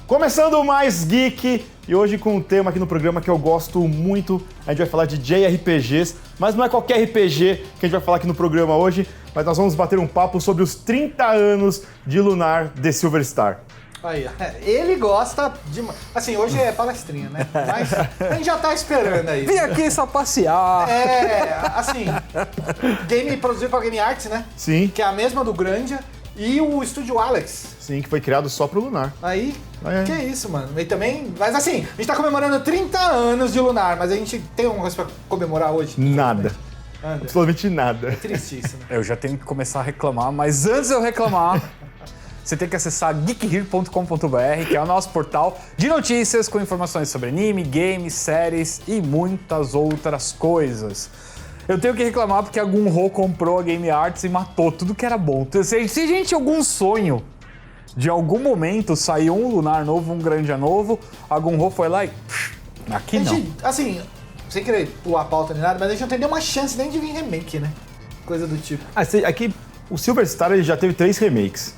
Começando mais Geek, e hoje com um tema aqui no programa que eu gosto muito. A gente vai falar de JRPGs, mas não é qualquer RPG que a gente vai falar aqui no programa hoje, mas nós vamos bater um papo sobre os 30 anos de Lunar The Silver Star. Aí, ele gosta de... Assim, hoje é palestrinha, né? Mas a gente já tá esperando aí. Vim aqui só passear. Assim, game produzido pela Game Arts, né? Sim. Que é a mesma do Grandia. E o estúdio Alex. Sim, que foi criado só pro Lunar. Aí, que é isso, mano. E também... Mas assim, a gente tá comemorando 30 anos de Lunar, mas a gente tem alguma coisa pra comemorar hoje? Nada. Anda. Absolutamente nada. É triste isso, né? Eu já tenho que começar a reclamar, mas antes de eu reclamar, você tem que acessar geekhere.com.br, que é o nosso portal de notícias com informações sobre anime, games, séries e muitas outras coisas. Eu tenho que reclamar porque a Gunho comprou a Game Arts e matou tudo que era bom. Se a gente tinha algum sonho de algum momento sair um Lunar novo, um Grandia novo, a Gunho foi lá e... aqui não. Assim, sem querer pular a pauta nem nada, mas a gente não tem nenhuma chance nem de vir remake, né? Coisa do tipo. Aqui, o Silver Star ele já teve 3 remakes.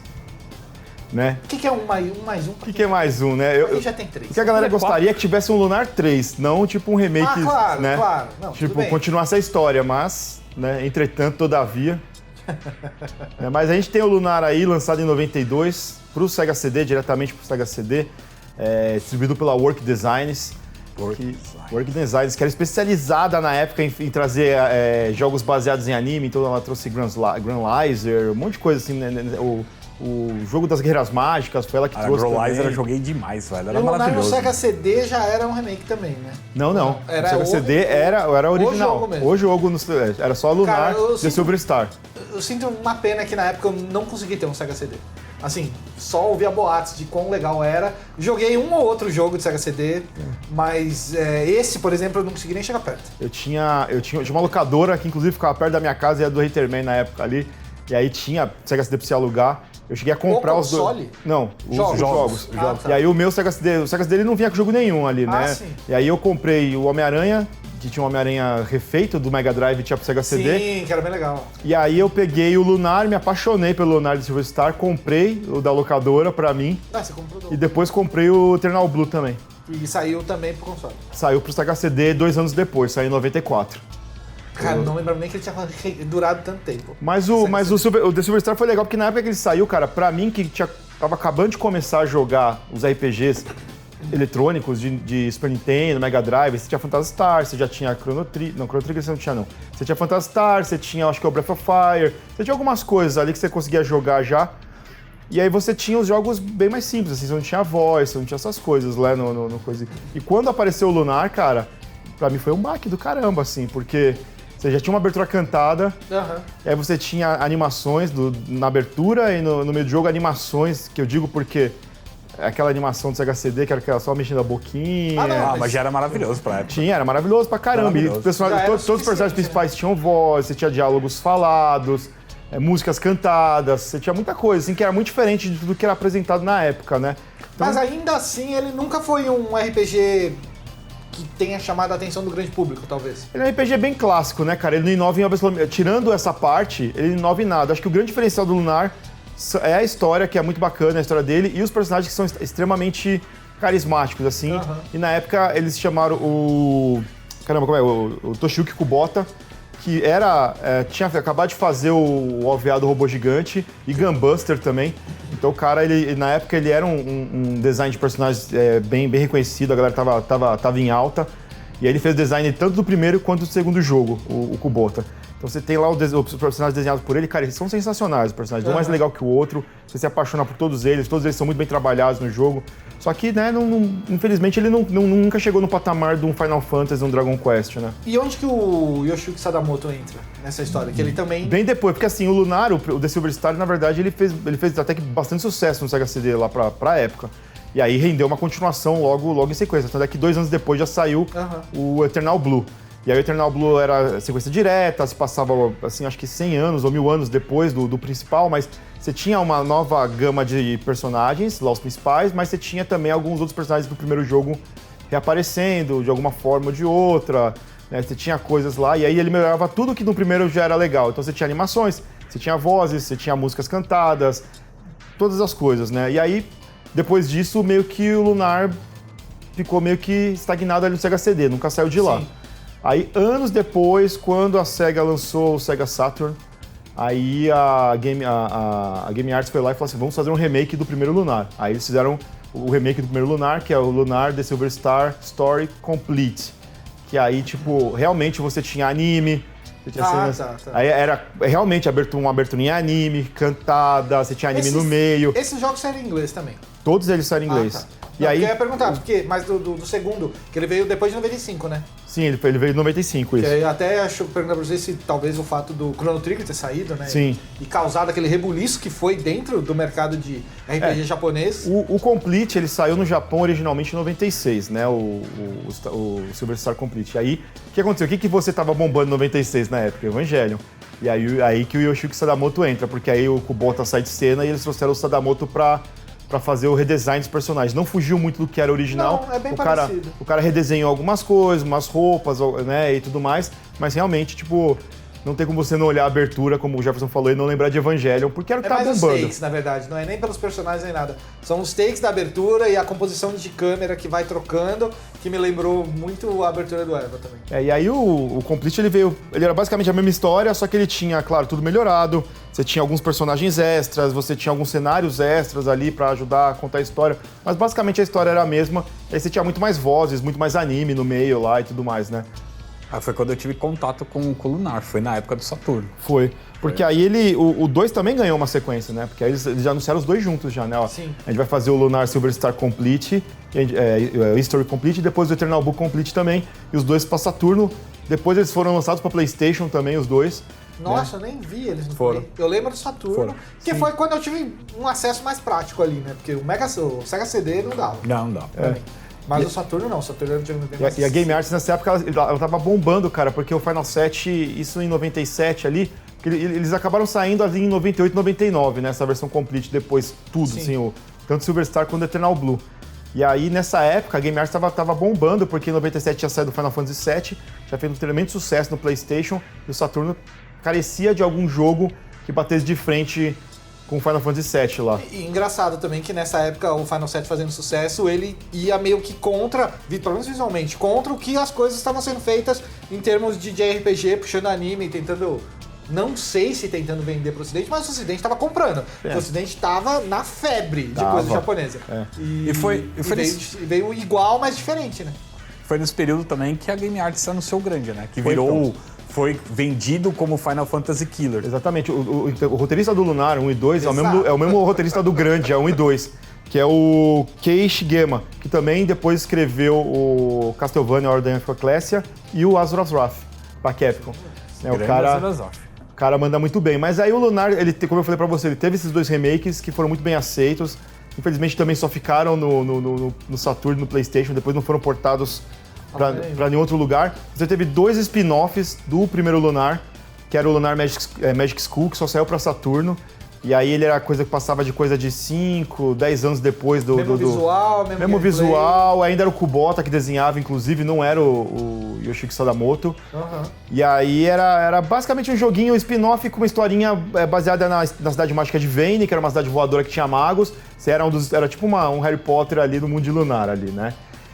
Né? O que é um mais um? O que é mais um, né? Aqui já tem 3. O que a galera gostaria é que tivesse um Lunar 3, não tipo um remake, claro, né? claro. Não, tipo, continuasse a história, mas, né, entretanto, todavia. Mas a gente tem o Lunar aí, lançado em 92, pro Sega CD, diretamente pro Sega CD, distribuído pela Work Designs. Work Designs, que era especializada na época em trazer jogos baseados em anime, então ela trouxe Granlizer, um monte de coisa assim, né? O jogo das Guerreiras Mágicas foi ela que trouxe também. Granlizer eu joguei demais, velho. Era o Lunar maravilhoso. no Sega CD já era um remake também, né? Não. Era o Sega CD era original. O jogo mesmo. O jogo era só Lunar The Silver Star. Eu sinto uma pena que na época eu não consegui ter um Sega CD. Assim, só ouvia boatos de quão legal era. Joguei um ou outro jogo de Sega CD, mas esse, por exemplo, eu não consegui nem chegar perto. Eu tinha uma locadora que inclusive ficava perto da minha casa, e era do Haterman na época ali. E aí tinha Sega CD pra você alugar. Eu cheguei a comprar os dois. console? Não, os jogos. Tá. E aí o meu Sega CD ele não vinha com jogo nenhum ali, né? Sim. E aí eu comprei o Homem-Aranha, que tinha um Homem-Aranha refeito do Mega Drive, tinha pro Sega CD. Sim, que era bem legal. E aí eu peguei o Lunar, me apaixonei pelo Lunar de Silver Star, comprei o da locadora pra mim. Você comprou E depois comprei o Eternal Blue também. E saiu também pro console. Saiu pro Sega CD 2 anos depois, saiu em 94. Cara, eu não lembro nem que ele tinha durado tanto tempo. Mas o The Silver Star foi legal, porque na época que ele saiu, cara, pra mim que tava acabando de começar a jogar os RPGs eletrônicos de Super Nintendo, Mega Drive, você tinha Phantasy Star, você já tinha Chrono Trigger, você não tinha não. Você tinha Phantasy Star, você tinha, acho que o Breath of Fire, você tinha algumas coisas ali que você conseguia jogar já. E aí você tinha os jogos bem mais simples, assim, você não tinha voz, você não tinha essas coisas lá no coisa. E quando apareceu o Lunar, cara, pra mim foi um baque do caramba, assim, porque você já tinha uma abertura cantada, e aí você tinha animações na abertura e no meio do jogo, animações, que eu digo porque aquela animação do Sega CD, que era só mexendo a boquinha. Mas já era maravilhoso pra época. Era maravilhoso pra caramba. E todos os personagens principais tinham voz, você tinha diálogos falados, músicas cantadas, você tinha muita coisa, assim, que era muito diferente de tudo que era apresentado na época, né? Então, mas ainda assim, ele nunca foi um RPG que tenha chamado a atenção do grande público, talvez. Ele é um RPG bem clássico, né, cara? Ele não inova em absolutamente... Tirando essa parte, ele não inova em nada. Acho que o grande diferencial do Lunar é a história, que é muito bacana, a história dele, e os personagens que são extremamente carismáticos, assim. E na época eles chamaram o... Caramba, como é? O Toshiyuki Kubota, que tinha acabado de fazer o OVA do Robô Gigante e Gunbuster também. Então o cara, na época, ele era um design de personagens bem reconhecido, a galera tava em alta. E aí ele fez o design tanto do primeiro quanto do segundo jogo, o Kubota. Então você tem lá os personagens desenhados por ele, cara, eles são sensacionais, os personagens, um mais legal que o outro, você se apaixona por todos eles são muito bem trabalhados no jogo. Só que, né, infelizmente ele nunca chegou no patamar de um Final Fantasy, um Dragon Quest, né? E onde que o Yoshiki Sadamoto entra nessa história? Que ele também... Bem depois, porque assim, o Lunar, o The Silver Star, na verdade, ele fez até que bastante sucesso no Sega CD lá pra época. E aí rendeu uma continuação logo em sequência. Tanto é que 2 anos depois já saiu o Eternal Blue. E aí o Eternal Blue era sequência direta, se passava, assim, acho que 100 anos ou 1000 anos depois do principal, mas você tinha uma nova gama de personagens, lá os principais, mas você tinha também alguns outros personagens do primeiro jogo reaparecendo de alguma forma ou de outra, né? Você tinha coisas lá, e aí ele melhorava tudo que no primeiro já era legal. Então você tinha animações, você tinha vozes, você tinha músicas cantadas, todas as coisas, né? E aí Depois disso, meio que o Lunar ficou meio que estagnado ali no Sega CD, nunca saiu de lá. Sim. Aí, anos depois, quando a Sega lançou o Sega Saturn, aí a Game Arts foi lá e falou assim, vamos fazer um remake do primeiro Lunar. Aí eles fizeram o remake do primeiro Lunar, que é o Lunar The Silver Star Story Complete. Que aí, tipo, realmente você tinha anime, você tinha cenas... tá. Aí era realmente uma abertura em anime, cantada, você tinha anime no meio. Esses jogos saíram em inglês também. Todos eles saíram em inglês. Tá. E aí, eu ia perguntar, porque, mas do segundo, que ele veio depois de 95, né? sim, ele veio em 95, Que isso. aí até acho que perguntar pra você se talvez o fato do Chrono Trigger ter saído, né? Sim. E causado aquele rebuliço que foi dentro do mercado de RPG japonês. O Complete, ele saiu no Japão originalmente em 96, né? O Silver Star Complete. E aí, o que aconteceu? O que você tava bombando em 96 na época? Evangelion. E aí que o Yoshiki Sadamoto entra, porque aí o Kubota sai de cena e eles trouxeram o Sadamoto pra fazer o redesign dos personagens. Não fugiu muito do que era original. Não, é bem parecido. O cara redesenhou algumas coisas, umas roupas, né, e tudo mais, mas realmente, tipo, não tem como você não olhar a abertura, como o Jefferson falou, e não lembrar de Evangelion, porque era o que tava mais os bombando. takes, na verdade, não é nem pelos personagens nem nada. São os takes da abertura e a composição de câmera que vai trocando, que me lembrou muito a abertura do Eva também. E aí o Complete, ele era basicamente a mesma história, só que ele tinha, claro, tudo melhorado, você tinha alguns personagens extras, você tinha alguns cenários extras ali pra ajudar a contar a história, mas basicamente a história era a mesma, e aí você tinha muito mais vozes, muito mais anime no meio lá e tudo mais, né? Aí foi quando eu tive contato com o Lunar, foi na época do Saturno. Foi. Porque aí o 2 também ganhou uma sequência, né? Porque aí eles já anunciaram os dois juntos já, né? Ó, Sim. a gente vai fazer o Lunar Silver Star Complete, History Complete, e depois o Eternal Book Complete também, e os dois pra Saturno. Depois eles foram lançados pra PlayStation também, os dois. Nossa, eu nem vi eles no Foram. Play. Eu lembro do Saturno, Foram. que foi quando eu tive um acesso mais prático ali, né? Porque o Sega CD não dava. Não dá. pra mim. Mas o Saturno não, o Saturno era bem mais... E a Game Arts nessa época, ela tava bombando, cara, porque o Final 7, isso em 97 ali, eles acabaram saindo ali em 98, 99, né? Essa versão complete, depois tudo, Sim. assim, tanto Silver Star quanto Eternal Blue. E aí, nessa época, a Game Arts tava bombando, porque em 97 tinha saído o Final Fantasy VII, tinha feito um tremendo sucesso no PlayStation, e o Saturno carecia de algum jogo que batesse de frente com o Final Fantasy VII lá. E engraçado também que nessa época o Final 7 fazendo sucesso, ele ia meio que contra, pelo menos visualmente, contra o que as coisas estavam sendo feitas em termos de RPG, puxando anime, tentando... Não sei se tentando vender pro Ocidente, mas o Ocidente estava comprando. O Ocidente estava na febre de coisa japonesa. E veio igual, mas diferente, né? Foi nesse período também que a Game Arts anunciou grande, né? Que virou... Foi vendido como Final Fantasy Killer. Exatamente. O roteirista do Lunar, 1 e 2, é o mesmo roteirista do Grande, é 1 e 2, que é o Kei Shigema, que também depois escreveu o Castlevania Order of Ecclesia e o Azura's Wrath, pra Capcom. O cara manda muito bem. Mas aí o Lunar, como eu falei pra você, ele teve esses dois remakes que foram muito bem aceitos. Infelizmente também só ficaram no Saturn, no PlayStation, depois não foram portados pra nenhum outro lugar. Você teve dois spin-offs do primeiro Lunar, que era o Lunar Magic School, que só saiu pra Saturno. E aí ele era coisa que passava de coisa de 5, 10 anos depois do... Mesmo visual, ainda era o Kubota que desenhava, inclusive, não era o Yoshiki Sadamoto. E aí era basicamente um joguinho spin-off com uma historinha baseada na cidade mágica de Vayne, que era uma cidade voadora que tinha magos. Você era tipo um Harry Potter ali no mundo de Lunar ali, né?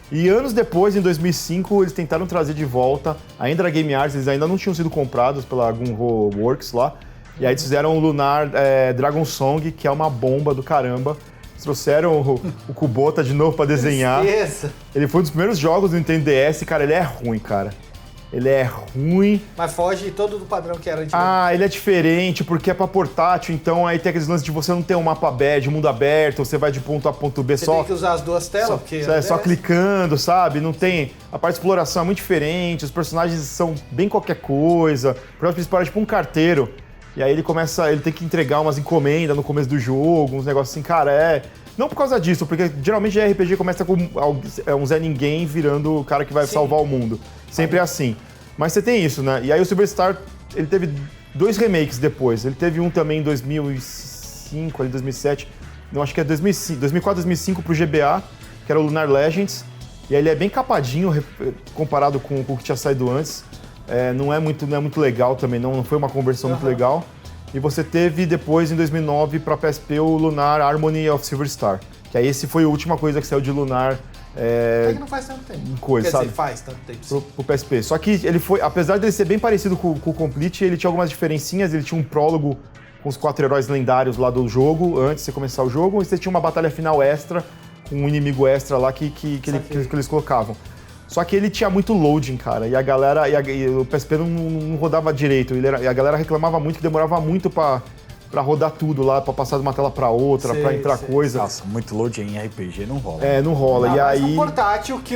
E anos depois, em 2005, eles tentaram trazer de volta, ainda da Game Arts, eles ainda não tinham sido comprados pela Gunho Works lá. E aí eles fizeram o Lunar Dragon Song, que é uma bomba do caramba. Eles trouxeram o Kubota de novo pra desenhar. Tristeza. Ele foi um dos primeiros jogos do Nintendo DS, cara, ele é ruim, cara. Ele é ruim. Mas foge todo do padrão que era de... Ele é diferente, porque é pra portátil, então aí tem aqueles lances de você não ter um mapa de mundo aberto, você vai de ponto A a ponto B Você só... tem que usar as duas telas, porque... Só clicando, sabe? Não tem... A parte de exploração é muito diferente, os personagens são bem qualquer coisa. O personagem principal é tipo um carteiro. E aí ele tem que entregar umas encomendas no começo do jogo, uns negócios assim, cara, Não por causa disso, porque geralmente RPG começa com um Zé Ninguém virando o cara que vai salvar o mundo. Sempre é assim. Mas você tem isso, né? E aí o Silver Star, ele teve dois remakes depois. Ele teve um também em 2005, ali 2007. Não, acho que é 2004, 2005 pro GBA, que era o Lunar Legends. E aí ele é bem capadinho comparado com o que tinha saído antes. Não é muito legal também, não foi uma conversão muito legal. E você teve depois, em 2009, para PSP, o Lunar Harmony of Silver Star. Que aí esse foi a última coisa que saiu de Lunar. É que não faz tanto tempo. Coisa, Quer sabe? dizer, faz tanto tempo. Pro PSP. Só que ele foi, apesar dele ser bem parecido com o Complete, ele tinha algumas diferencinhas. Ele tinha um prólogo com os 4 heróis lendários lá do jogo, antes de você começar o jogo. E você tinha uma batalha final extra, com um inimigo extra lá que eles colocavam. Só que ele tinha muito loading, cara. E a galera. E o PSP não rodava direito. E a galera reclamava muito que demorava muito pra rodar tudo lá, pra passar de uma tela pra outra, pra entrar coisa. Nossa, muito load em RPG não rola. É, não rola. Não, e mas aí. no portátil, que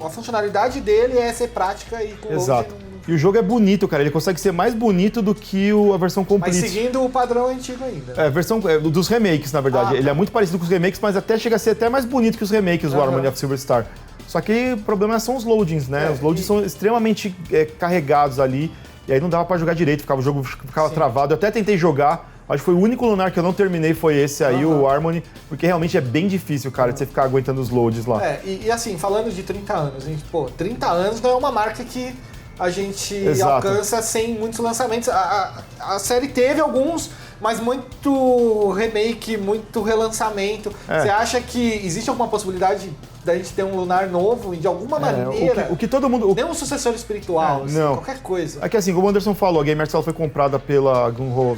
a funcionalidade dele é ser prática e com Exato. loading. E o jogo é bonito, cara. Ele consegue ser mais bonito do que a versão Complete. Mas seguindo o padrão antigo ainda. É, a versão dos remakes, na verdade. Ah, tá. Ele é muito parecido com os remakes, mas até chega a ser até mais bonito que os remakes do Harmony of Silver Star. Só que o problema são os loadings, né? Os loadings são extremamente carregados ali, e aí não dava pra jogar direito, o jogo ficava travado. Eu até tentei jogar, acho que foi o único Lunar que eu não terminei foi esse aí, o Harmony, porque realmente é bem difícil, cara, de você ficar aguentando os loads lá. E assim, falando de 30 anos, gente, 30 anos não é uma marca que a gente Exato. alcança sem muitos lançamentos. A série teve alguns, mas muito remake, muito relançamento. Você acha que existe alguma possibilidade da gente ter um Lunar novo e de alguma maneira... O que todo mundo... Nem um sucessor espiritual, assim, não. qualquer coisa. É que assim, como o Anderson falou, a Gamersol foi comprada pela Gunho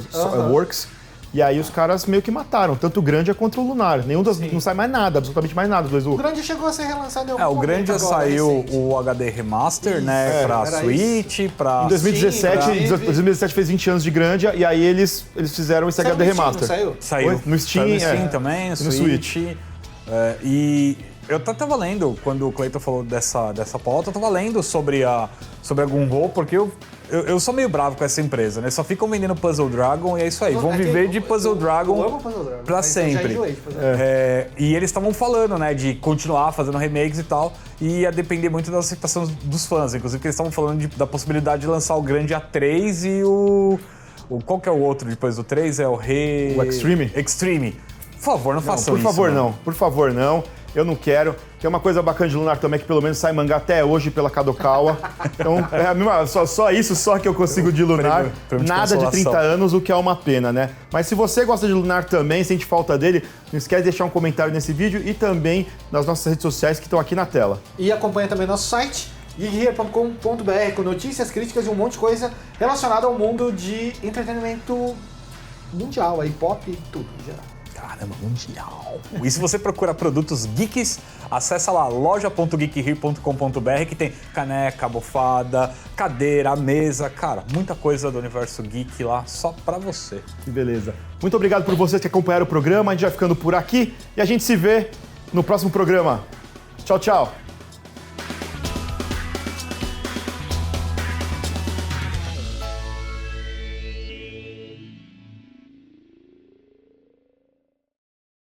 Works, e aí os caras meio que mataram, tanto o Grandia quanto o Lunar. Nenhum das... Não sai mais nada, absolutamente mais nada. O Grandia chegou a ser relançado em algum O momento Grandia agora, saiu recente. o HD Remaster, né, pra era Switch, pra... Em 2017, Steam, 2017 fez 20 anos de Grandia, e aí eles fizeram esse Saiu HD no Steam, Remaster. não saiu? Saiu. Oi? No Steam, Saiu no Steam também, no Switch. Switch. E eu tava lendo, quando o Cleiton falou dessa pauta, eu tava lendo sobre a Gunho, porque eu sou meio bravo com essa empresa, né? Só ficam vendendo Puzzle Dragon e é isso aí. Vão viver de Puzzle Dragon eu amo Puzzle Dragon, pra mas eu já sempre. enjoei de Puzzle E eles estavam falando, né, de continuar fazendo remakes e tal, e ia depender muito da aceitação dos fãs. Inclusive, que eles estavam falando da possibilidade de lançar o Grandia 3 e qual que é o outro depois do 3? É o O Extreme? Extreme. Por favor, não façam Por isso. favor, né? não. Por favor, não. Eu não quero. Tem uma coisa bacana de Lunar também, que pelo menos sai mangá até hoje pela Kadokawa. Então, só isso que eu consigo de Lunar. prêmio de Nada de consolação. 30 anos, o que é uma pena, né? Mas se você gosta de Lunar também, sente falta dele, não esquece de deixar um comentário nesse vídeo e também nas nossas redes sociais que estão aqui na tela. E acompanha também nosso site, geekhere.com.br, com notícias, críticas e um monte de coisa relacionada ao mundo de entretenimento mundial, aí pop e tudo, em geral. Caramba, mundial. E se você procura produtos geeks, acessa lá loja.geekhere.com.br que tem caneca, bofada, cadeira, mesa, cara, muita coisa do universo geek lá só pra você. Que beleza. Muito obrigado por vocês que acompanharam o programa. A gente vai ficando por aqui e a gente se vê no próximo programa. Tchau, tchau.